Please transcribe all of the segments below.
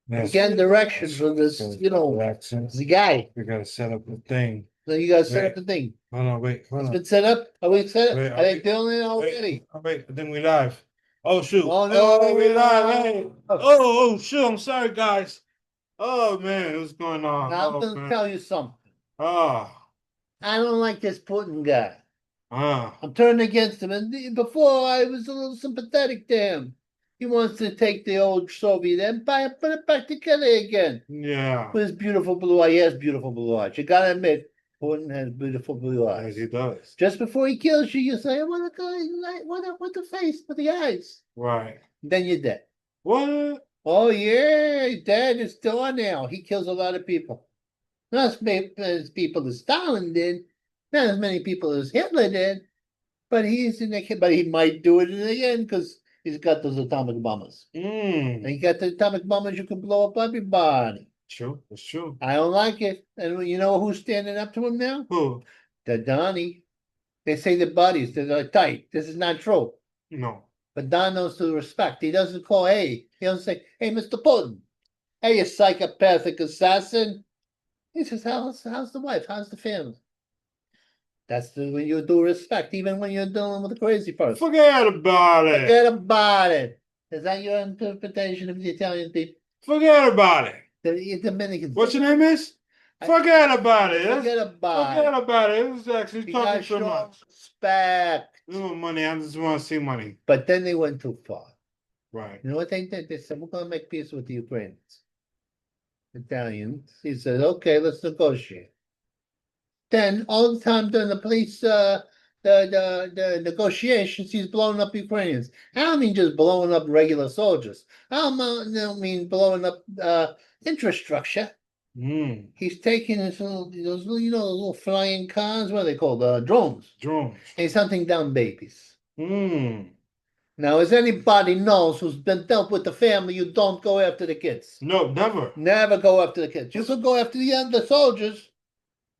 Yes. Again, directions from this, Directions. the guy. We gotta set up the thing. So you gotta set Wait. up the thing. Hold on, wait, hold It's on. been set up? Are we set up? Wait, Are they doing it Wait, already? oh, wait, then we live. Oh shoot. Oh, no. We live. Hey. Oh shoot. I'm sorry, guys. Oh man, what's going on? Now, I'm Oh gonna man. tell you something. Ah. I don't like this Putin guy. Ah. I'm turning against him. And before I was a little sympathetic to him. He wants to take the old Soviet empire, put it back together again. Yeah. With his beautiful blue eye. He has beautiful blue eyes. You gotta admit, Putin has beautiful blue Yes, eyes. he does. Just before he kills you, you say, "What a guy! What the face, with the eyes." Right. Then you're dead. What? Oh yeah, he's dead. It's still on now. He kills a lot of people. Not as people as Stalin did. Not as many people as Hitler did. But he's in the. But he might do it in the end because he's got those atomic bombers. And he got the atomic bombers. You can blow up everybody. True. It's true. I don't like it. And you know who's standing up to him now? Who? The Donnie. They say the buddies, they're tight. This is not true. No. But Don knows to respect. He doesn't call, hey, he doesn't say, hey, Mr. Putin. Hey, you psychopathic assassin. He says, how's the wife? How's the family? That's when you do respect, even when you're dealing with a crazy person. Forget about it. Forget about it. Is that your interpretation of the Italian people? Forget about it. The Dominicans. What's your name is? Forget about it. Forget about Forget about it. It's actually You talking gotta too show much. respect. No money. I just want to see money. But then they went too far. Right. You know what they did? They said, we're going to make peace with the Ukrainians. Italians. He said, okay, let's negotiate. Then all the time during the police, the negotiations, he's blowing up Ukrainians. I don't mean just blowing up regular soldiers. I don't mean blowing up infrastructure. Mm. He's taking those little flying cars. What are they called? Drones. Drones. And he's hunting down babies. Mm. Now, as anybody knows who's been dealt with the family, you don't go after the kids. No, never. Never go after the kids. You can go after the soldiers.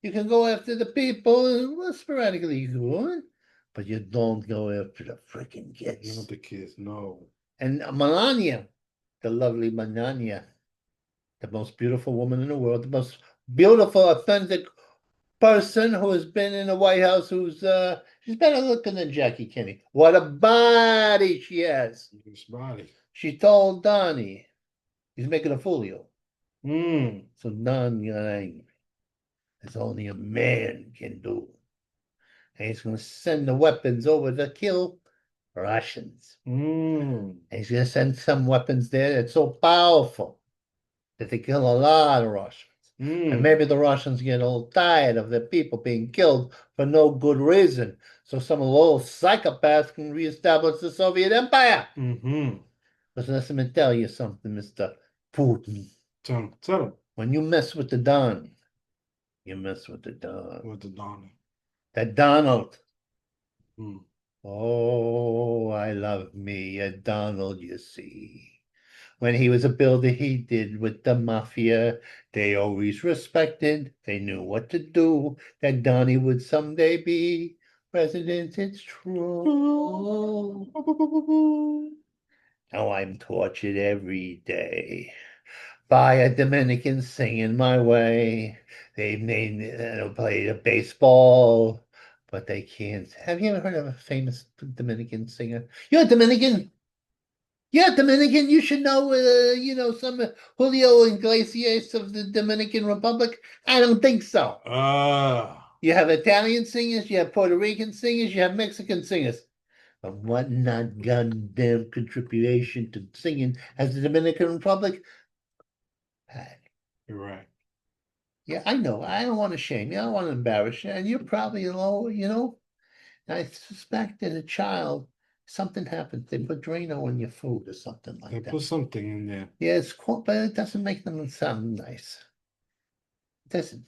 You can go after the people, and well, sporadically you can, but you don't go after the freaking kids. Not the kids, no. And Melania, the lovely Melania, the most beautiful woman in the world, the most beautiful, authentic person who has been in the White House, she's better looking than Jackie Kennedy. What a body she has. This body. She told Donnie, he's making a fool of you. Mm. So Don got angry. As only a man can do. And he's going to send the weapons over to kill Russians. Mm. And he's going to send some weapons there that's so powerful that they kill a lot of Russians. And maybe the Russians get a little tired of their people being killed for no good reason. So some little psychopaths can reestablish the Soviet Empire. Mm-hmm. Let me tell you something, Mr. Putin. Tell him. When you mess with the Don, you mess with the Don. With the Donald. That Donald. Mm. Oh, I love me a Donald, you see. When he was a builder, he did with the mafia. They always respected. They knew what to do. That Donnie would someday be president. It's true. Now I'm tortured every day by a Dominican singing my way. They play the baseball, but they can't. Have you ever heard of a famous Dominican singer? You're a Dominican. Yeah, Dominican. You should know. Some Julio Iglesias of the Dominican Republic. I don't think so. You have Italian singers. You have Puerto Rican singers. You have Mexican singers. But what not goddamn contribution to singing as the Dominican Republic? You're right. Yeah, I know. I don't want to shame you. I don't want to embarrass you. And you're probably low. I suspect that a child, something happened. They put Drano in your food or something like They that. put something in there. Yeah, it's cool, but it doesn't make them sound nice. It doesn't.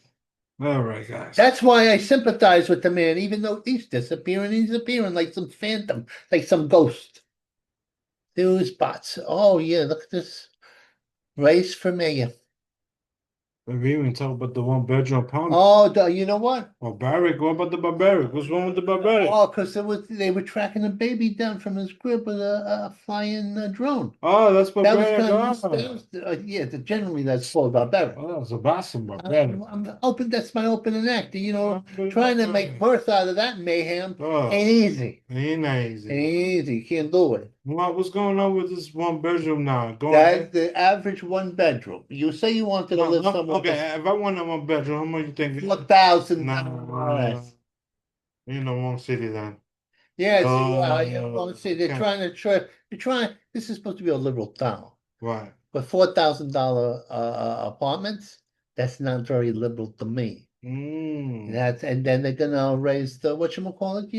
All right, guys. That's why I sympathize with the man, even though he's appearing like some phantom, like some ghost. News spots. Oh, yeah, look at this. Race for mayor. We even talk about the one bedroom apartment. Oh, you know what? Barbaric. What about the barbaric? What's wrong with the barbaric? Oh, because they were tracking a baby down from his crib with a flying drone. Oh, that's That was barbaric. kind of, yeah, generally that's called barbaric. Oh, it's a awesome barbaric. I'm open, that's my opening act. You know, trying to make mirth out of that mayhem Oh, ain't easy. ain't easy. Ain't easy. You can't do it. What's going on with this one bedroom now? Go That's ahead. the average one bedroom. You say you wanted to live somewhere Okay, if I want a one bedroom, how much you think? for $4,000. Nah, you in the wrong city then. Yeah, see, you want to say they're trying, this is supposed to be a liberal town. Right. But $4,000 apartments, that's not very liberal to me. That's, and then they're gonna raise the, whatchamacallit,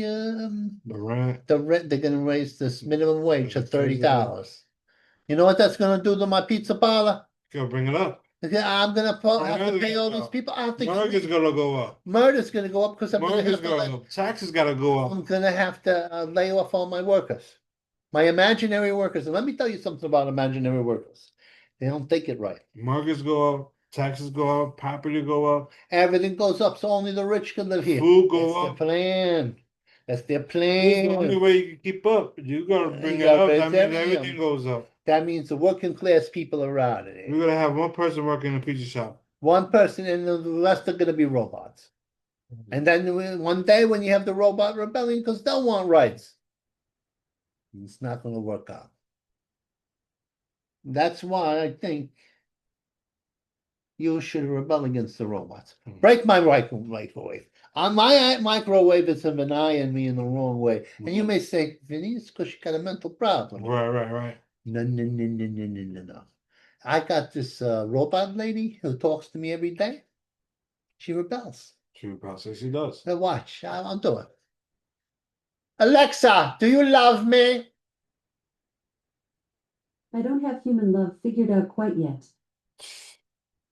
The rent. they're gonna raise this minimum wage to $30. You know what that's gonna do to my pizza parlor? Go bring it up. I'm gonna have to pay all those people. I don't think Mortgage gonna go up. murder's gonna go up because I'm gonna Mortgage have to gonna go up. Taxes gotta go I'm up. gonna have to lay off all my workers. My imaginary workers. And let me tell you something about imaginary workers. They don't take it right. Mortgage go up. Taxes go up. Property go up. Everything goes up, so only the rich can live here. Food go That's up. their plan. That's their It's the only plan. way you can keep up. You gotta bring You it gotta up. raise That means everything. everything goes up. That means the working class people are out of We're there. gonna have one person working in a pizza shop. One person and the rest are gonna be robots. And then one day when you have the robot rebellion, because they'll want rights, it's not gonna work out. That's why I think you should rebel against the robots. Break my microwave. On my microwave is an eye and me in the wrong way. And you may say, Vinny, it's because you got a mental problem. Right. No. No. I got this robot lady who talks to me every day. She rebels. She process she does. Now watch, I'll do it. Alexa, do you love me? I don't have human love figured out quite yet.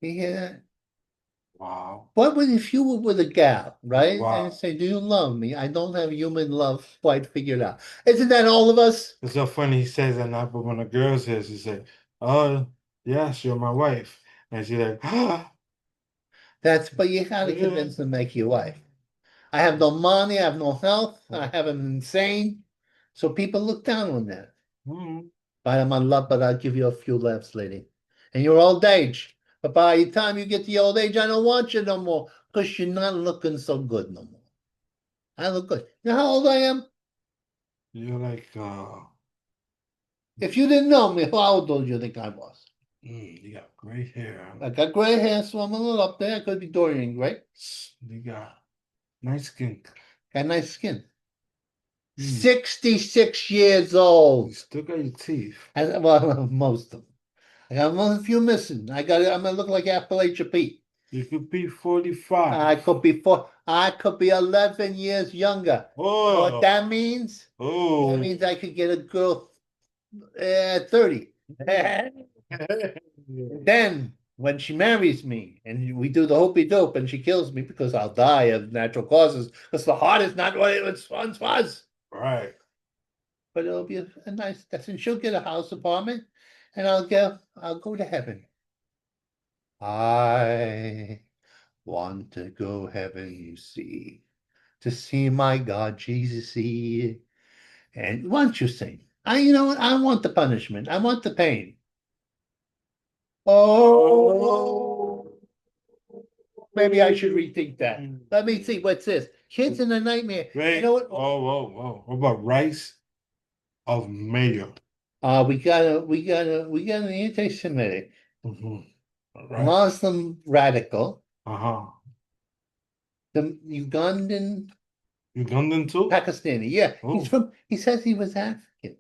You hear that? Wow. What would if you were with a gal, right? Wow. And say, do you love me? I don't have human love quite figured out. Isn't that all of us? It's so funny he says that now, but when a girl says, she say, "Oh, yes, you're my wife," and she's like, "Ah." But you gotta convince them to make you wife. I have no money, I have no health, I have an insane. So people look down on that. But I'm in love, but I'll give you a few laughs, lady. And your old age. But by the time you get to your old age, I don't want you no more. Because you're not looking so good no more. I look good. You know how old I am? You're like, If you didn't know me, how old do you think I was? you got gray hair. I got gray hair, so I'm a little up there. I could be Dorian Gray. You got nice skin. Got nice skin. 66 years old. You still got your teeth. Well, most of them. I got a few missing. I'm gonna look like Appalachia Pete. You could be 45. I could be 11 years younger. Oh. What that means? Oh. That means I could get a girl at 30. Then when she marries me and we do the hopey dope and she kills me because I'll die of natural causes because the heart is not what it once was. Right. But it'll be a nice death. And she'll get a house apartment and I'll go to heaven. I want to go heaven, you see, to see my God Jesus see. And why don't you sing? You know what? I want the punishment. I want the pain. Oh, maybe I should rethink that. Let me see. What's this? Kids in a Nightmare. Wait. You know what? Whoa. What about Rice of Mayo? We got an anti-Semitic Right. Muslim radical, The Ugandan too? Pakistani. Yeah, Oh. he says he was African.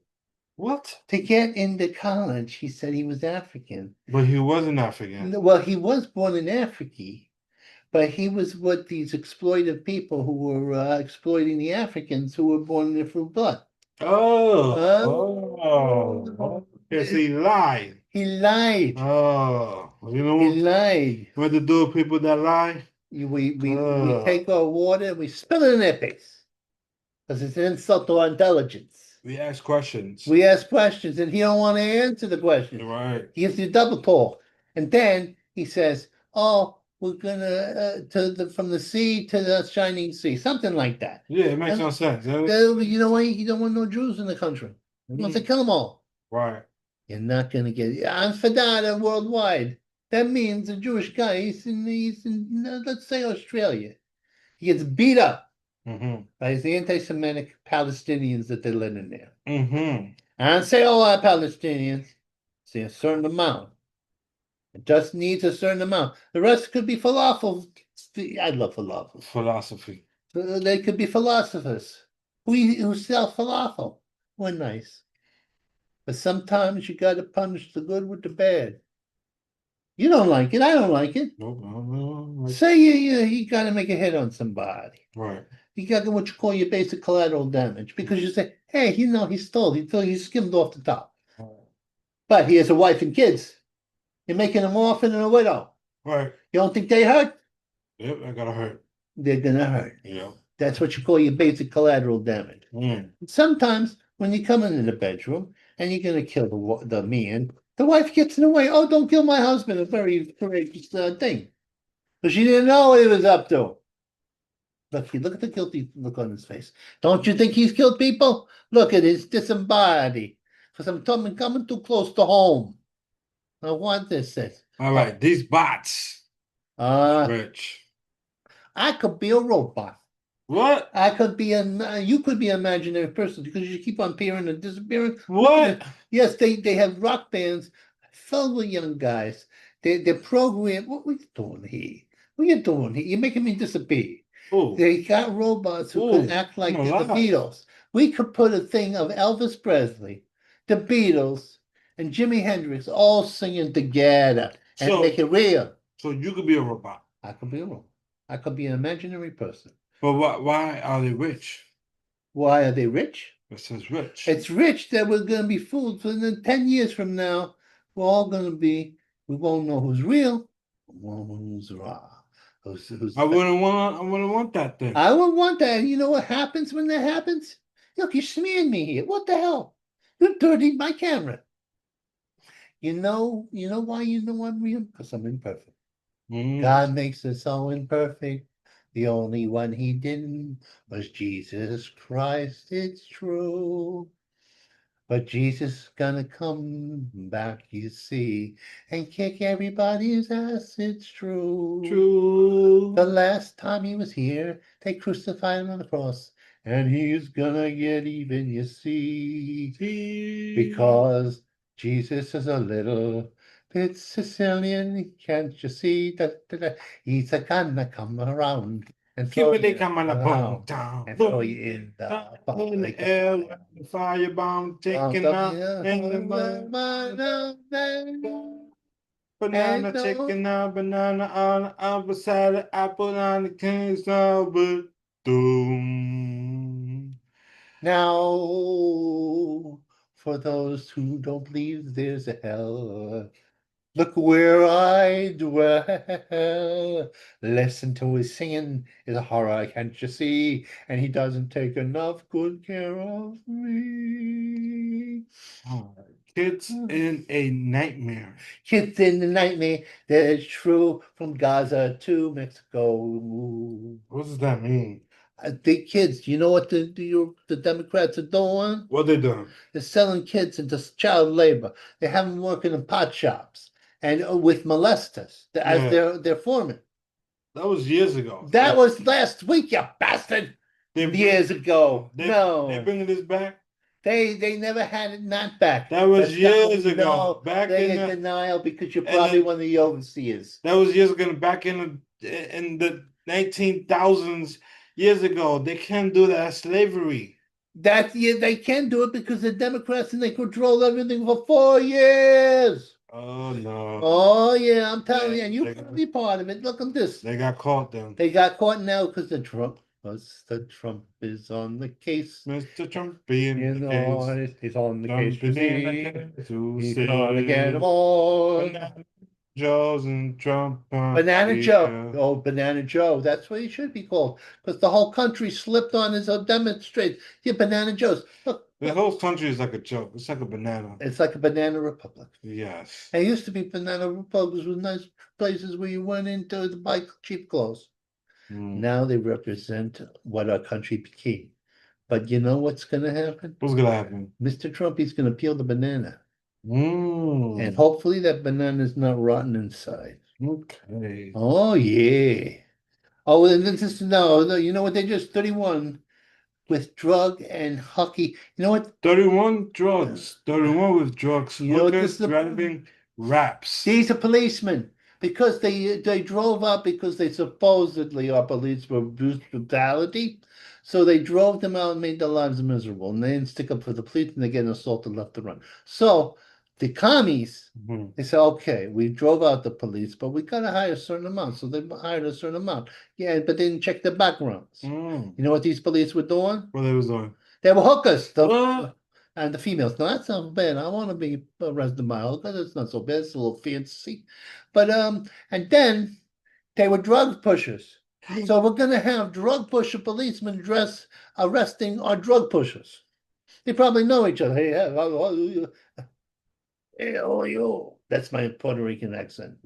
What? To get into college, he said he was African. But he wasn't African. Well, he was born in Africa, but he was with these exploitive people who were exploiting the Africans who were born in their fruit blood. Yes, he lied. He lied. Oh, you know He lied. what to do with people that lie? We take our water and we spill it in their face because it's an insult to our intelligence. We ask questions. We ask questions and he don't want to answer the questions. Right. He gives you double talk. And then he says, oh, we're gonna from the sea to the shining sea, something like that. Yeah, it makes And- no sense. You know why you don't want no Jews in the country? He wants to kill them all. Right. You're not gonna get Anfadada worldwide. That means a Jewish guy, he's in let's say Australia. He gets beat up Mm-hmm. by the anti-Semitic Palestinians that they live in there. Mm-hmm. I don't say all our Palestinians, say a certain amount. It just needs a certain amount. The rest could be falafel. I love falafel. Philosophy. So they could be philosophers who sell falafel. We're nice. But sometimes you gotta punish the good with the bad. You don't like it, I don't like it. Nope. No. Say you gotta make a hit on somebody. Right. You got what you call your basic collateral damage because you say, hey, he stole, he skimmed off the top. But he has a wife and kids. You're making an orphan and a widow. Right. You don't think they hurt? Yep, that gotta hurt. They're gonna hurt. Yeah. That's what you call your basic collateral damage. Mm. Sometimes when you come into the bedroom and you're gonna kill the man, the wife gets in the way. Oh, don't kill my husband. A very courageous thing. But she didn't know what he was up to. Look at the guilty look on his face. Don't you think he's killed people? Look at his disembodied. Because I'm coming too close to home. I want this. All right, these bots. Uh, Rich. I could be a robot. What? I could be you could be an imaginary person because you keep on appearing and disappearing. What? Yes, they have rock bands filled with young guys. They're programmed. What are you doing here? What are you doing here? You're making me disappear. Ooh. They got robots who could Ooh, act like I'm the alive. Beatles. We could put a thing of Elvis Presley, the Beatles, and Jimi Hendrix all singing together and So- make it real. So you could be a robot. I could be a robot. I could be an imaginary person. But why are they rich? Why are they rich? It says rich. It's rich that we're going to be fooled. So then 10 years from now, we're all going to be, we won't know who's real, who's raw. I wouldn't want that thing. I would want that. You know what happens when that happens? Look, you smeared me here. What the hell? You dirtied my camera. You know why you know I'm real? Because I'm imperfect. Mm. God makes us so imperfect. The only one he didn't was Jesus Christ. It's true. But Jesus gonna come back, you see, and kick everybody's ass. It's true. True. The last time he was here, they crucified him on the cross, and he's gonna get even, you see, because Jesus is a little bit Sicilian, can't you see? He's gonna come around and throw Keep it you coming up around down. and throw you in the In the lake. air, like the firebomb taking out. In the mud. Banana Ain't no- chicken out, banana on the other side of apple on the king's now, but doom. Now, for those who don't believe there's a hell, look where I dwell. Listen to his singing is a horror, can't you see? And he doesn't take enough good care of me. Kids in a nightmare. Kids in the nightmare, that is true from Gaza to Mexico. What does that mean? The kids, you know what the Democrats are doing? What they doing? They're selling kids into child labor. They have them working in pot shops and with molesters as Yeah. their foreman. That was years ago. That was last week, you bastard. They, Years ago. they, No, They bringing this back? they never had it not back. That was That's years not- ago. No, Back they in in the, denial because you're and probably then- one of the overseers. that was years ago. Back in the 19,000s, years ago. They can't do that. That's slavery. They can do it because the Democrats and they control everything for 4 years. Oh no. Oh yeah, I'm telling you, Yeah, and you they- can be part of it. Look at this. They got caught then. They got caught now because the Trump is on the case. Mr. Trump being You the know, case. he's on the Trump case. You is in the see. case to He's say gonna get them all. Banana Joe's and Trump. Banana Joe. Oh, Banana Joe. That's what he should be called. Because the whole country slipped on his demonstrate. Yeah, Banana Joe's. Look, The whole country is like a joke. It's like a banana. It's like a banana republic. Yes. It used to be banana republics with nice places where you went into to buy cheap clothes. Mm. Now they represent what our country became. But you know what's gonna happen? What's gonna happen? Mr. Trump, he's gonna peel the banana. Mm. And hopefully that banana is not rotten inside. Okay. Oh, yeah. Oh, and this is, no, you know what? They just 31 with drug and hockey. You know what? 31 drugs. 31 with drugs. You know what Hookers, this is a- driving, raps. These are policemen. Because they drove up because they supposedly are police for brutality. So they drove them out and made their lives miserable. And they didn't stick up for the police and they get assaulted left and right. So the commies, Mhm. they said, okay, we drove out the police, but we gotta hire a certain amount. So they hired a certain amount. Yeah, but they didn't check their backgrounds. Mm. You know what these police were doing? What they was doing? They were hookers. What? And the females. No, that's not bad. I want to be arrested by a hooker. That's not so bad. It's a little fancy. But and then they were drug pushers. So we're gonna have drug pusher policemen arresting our drug pushers. They probably know each other. Hey, hey, how are you? That's my Puerto Rican accent.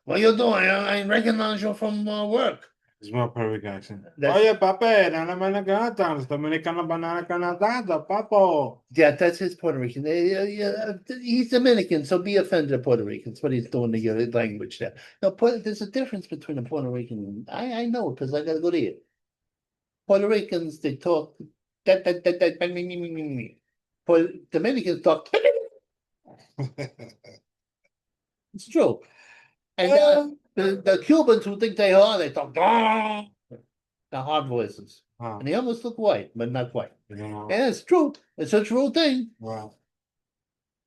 What you doing? I recognize you from work. It's my Puerto Rican accent. That's- Oye, papi, dale banana, los dominicanos banana canadá, papo. Yeah, that's his Puerto Rican. He's Dominican, so be offended at Puerto Ricans. What he's doing to your language there. No, there's a difference between a Puerto Rican. I know because I gotta go there. Puerto Ricans they talk Dominicans talk. It's true. And the Cubans who think they are, they talk the hard voices. Wow. And they almost look white, but not quite. Yeah. And it's true. It's a true thing. Wow.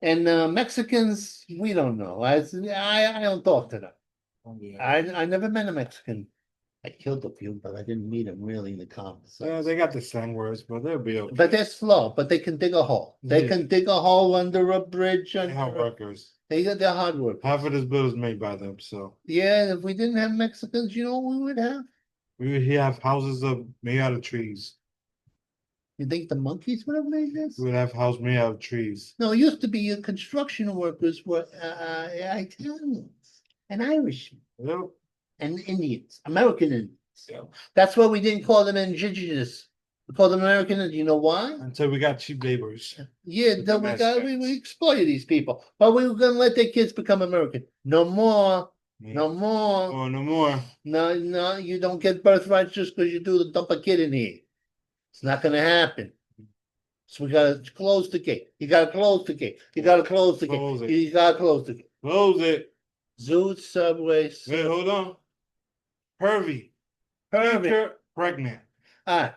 And Mexicans, we don't know. I don't talk to them. Oh, yeah. I never met a Mexican. I killed a few, but I didn't meet them really in the conversation. They got the slang words, but they'll be okay. But they're slow, but they can dig a hole. They Yeah. can dig a hole under a bridge. They hard workers. They're hard work. Half of this bill is made by them, so Yeah, if we didn't have Mexicans, you know what we would have? we would have houses made out of trees. You think the monkeys would have made this? We would have houses made out of trees. No, it used to be construction workers were Italians and Irish Yep. and Indians, American Indians. Yeah. That's why we didn't call them indigenous. We called them American Indians. You know why? Until we got cheap laborers. Yeah, With then the we exploited these people, but we were gonna let their kids become American. No more, no more. Oh, no more. No, you don't get birthrights just because you do the dump a kid in here. It's not gonna happen. So we gotta close the gate. You gotta close the gate. You gotta close the Close gate. it. You gotta close the gate. Close it. Zoos, subways. Wait, hold on. Hervey. Hervey. Teacher pregnant. Ah,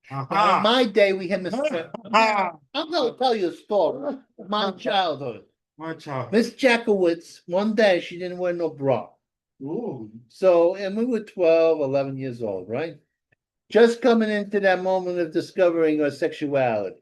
in Uh-huh. my day, we had Mr. Ah, I'm gonna tell you a story. My childhood. my child. Miss Jackowitz, one day she didn't wear no bra. Ooh. So, and we were 12, 11 years old, right? Just coming into that moment of discovering our sexuality.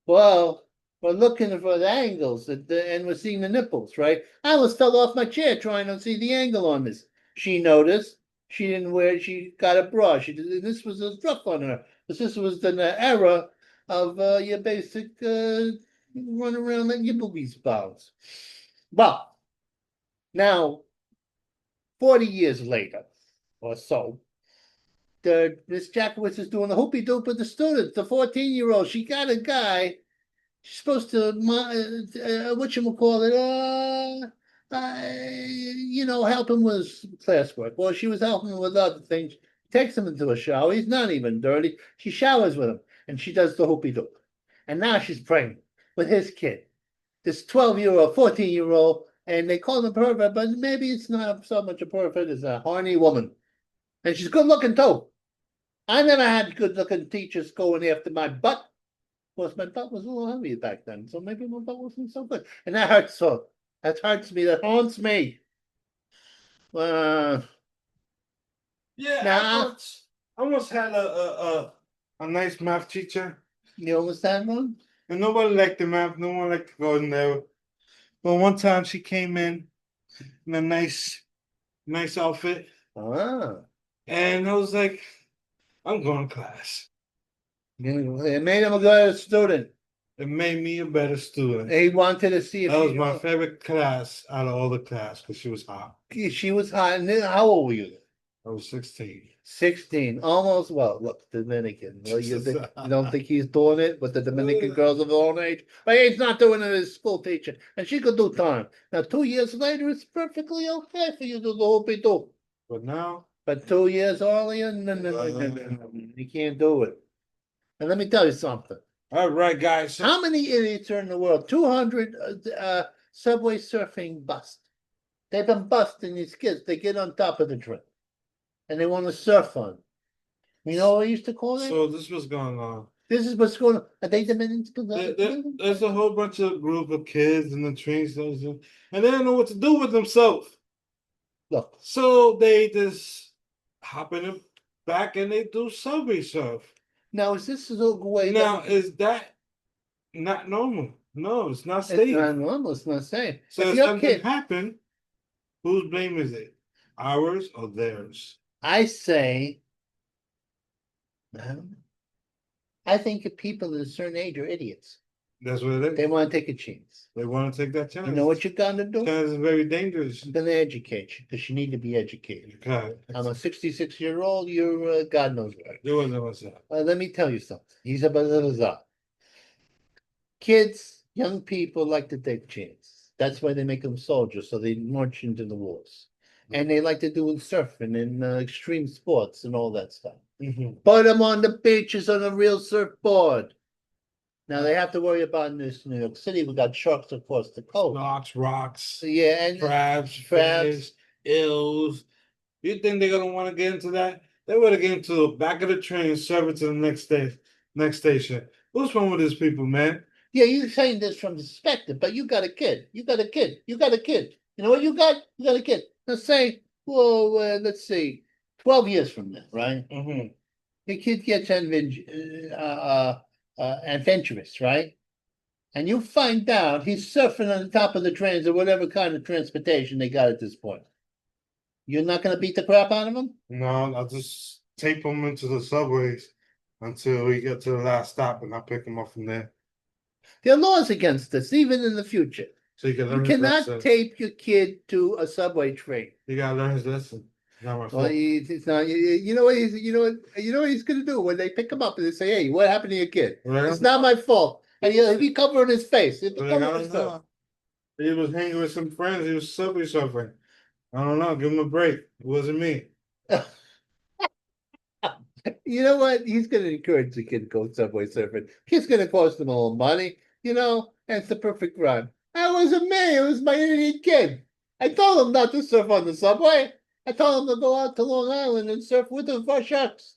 Well, we're looking for the angles and we're seeing the nipples, right? I almost fell off my chair trying to see the angle on this. She noticed. She didn't wear, she got a bra. This was a rough on her. This was the era of your basic run around letting your boobies bounce. But now, 40 years later or so, Miss Jackowitz is doing the hoopy doop with the students, the 14-year-old. She got a guy. She's supposed to, help him with classwork. Well, she was helping him with other things. Takes him into a shower. He's not even dirty. She showers with him, and she does the hoopy doop. And now she's pregnant with his kid, this 12-year-old, 14-year-old, and they call him a pervert, but maybe it's not so much a pervert as a horny woman. And she's good looking too. I never had good looking teachers going after my butt. Of course, my butt was a little heavy back then, so maybe my butt wasn't so good. And that hurts so. That hurts me. That haunts me. Yeah, Nah. I once had a nice math teacher, You understand one? and nobody liked the math. No one liked to go in there. But one time she came in a nice outfit, Ah. and I was like, "I'm going to class." It made him a good student. It made me a better student. He wanted to see if That was my favorite class out of all the class because she was hot. she was hot. And then how old were you? I was 16. 16, almost. Well, look, Dominican. Well, you don't think he's doing it with the Dominican girls of her own age? But he's not doing it as school teacher, and she could do time. Now, 2 years later, it's perfectly okay for you to do whoopie do. But now, But 2 years earlier, no, you can't do it. And let me tell you something. all right, guys. How many idiots are in the world? 200 subway surfing bust. They've been busting these kids. They get on top of the train and they want to surf on. You know what I used to call it? So this was going on. This is what's going on. Are they Dominican? There's a whole bunch of group of kids in the train station, and they don't know what to do with themselves. Look, So they just hop in the back and they do subway surf. now is this the way Now, that is that not normal? No, it's not it's safe. not normal? It's not safe. So If if your something kid, happened, whose blame is it? Ours or theirs? I say, I think that people at a certain age are idiots. That's what it They is. want to take a chance. They want to take that chance. You know what you're gonna do? Chance is very dangerous. I'm gonna educate you because you need to be educated. Okay. I'm a 66-year-old. You're God knows what. Do it, what's up? Let me tell you something. He's a bizarre. Kids, young people like to take chance. That's why they make them soldiers, so they march into the wars. And they like to do surfing and extreme sports and all that stuff. Put them on the beaches on a real surfboard. Now they have to worry about in this New York City. We got sharks across the coast. Rocks, Yeah, and crabs, crabs. fish, eels. You think they're gonna want to get into that? They would have get into the back of the train, serve it to the next station. What's wrong with these people, man? yeah, you're saying this from perspective, but you got a kid. You got a kid. You got a kid. You know what you got? You got a kid. Let's say, well, let's see, 12 years from now, right? The kid gets adventurous, right? And you find out he's surfing on the top of the trains or whatever kind of transportation they got at this point. You're not going to beat the crap out of him? No, I'll just tape them into the subways until we get to the last stop, and I'll pick them up from there. There are laws against this, even in the future. So you can You learn his cannot lesson. tape your kid to a subway train. You gotta learn his lesson. Not my Well, fault. it's not. You know what what he's going to do when they pick him up and they say, "Hey, what happened to your kid?" It's not my fault, and he'll be covering his face. He'll be Like, I covering don't his face. know. He was hanging with some friends. He was subway surfing. I don't know. Give him a break. It wasn't me. You know what? He's going to encourage the kid to go subway surfing. It's going to cost him a little money, and it's the perfect rhyme. That wasn't me. It was my idiot kid. I told him not to surf on the subway. I told him to go out to Long Island and surf with the sharks.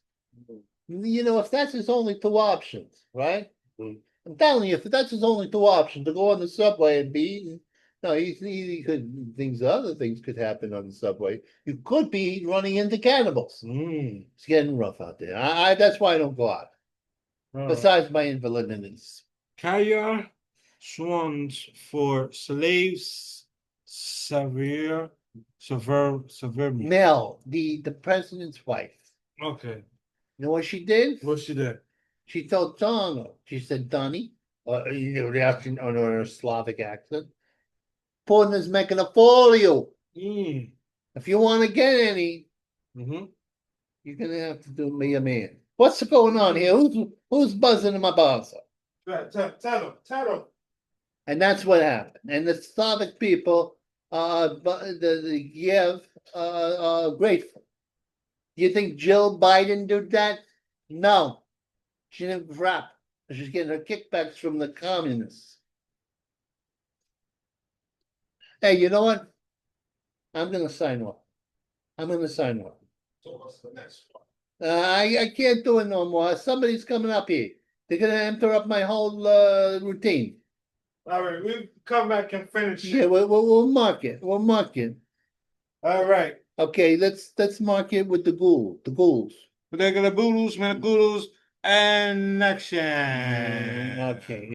If that's his only two options, right? I'm telling you, if that's his only two options, to go on the subway and be eaten. No, he could. Other things could happen on the subway. You could be running into cannibals. It's getting rough out there. That's why I don't go out. Besides my invalidness. Caviar swans for slaves severe me. Mel, the president's wife. Okay. You know what she did? What she did? She told Donald, she said, Donnie, the accent on her Slavic accent, Putin is making a fool of you. If you want to get any, you're going to have to do me a man. What's going on here? Who's buzzing in my buzzer? Tell him. And that's what happened. And the Slavic people, the Kiev, are grateful. Do you think Jill Biden did that? No. She didn't rap. She's getting her kickbacks from the communists. Hey, you know what? I'm going to sign off. So what's the next one? I can't do it no more. Somebody's coming up here. They're going to interrupt my whole routine. All right, we'll come back and finish. Yeah, we'll mark it. We'll mark it. All right. Okay, let's mark it with the ghouls. We're gonna boodles, man, goodles, and action. Okay.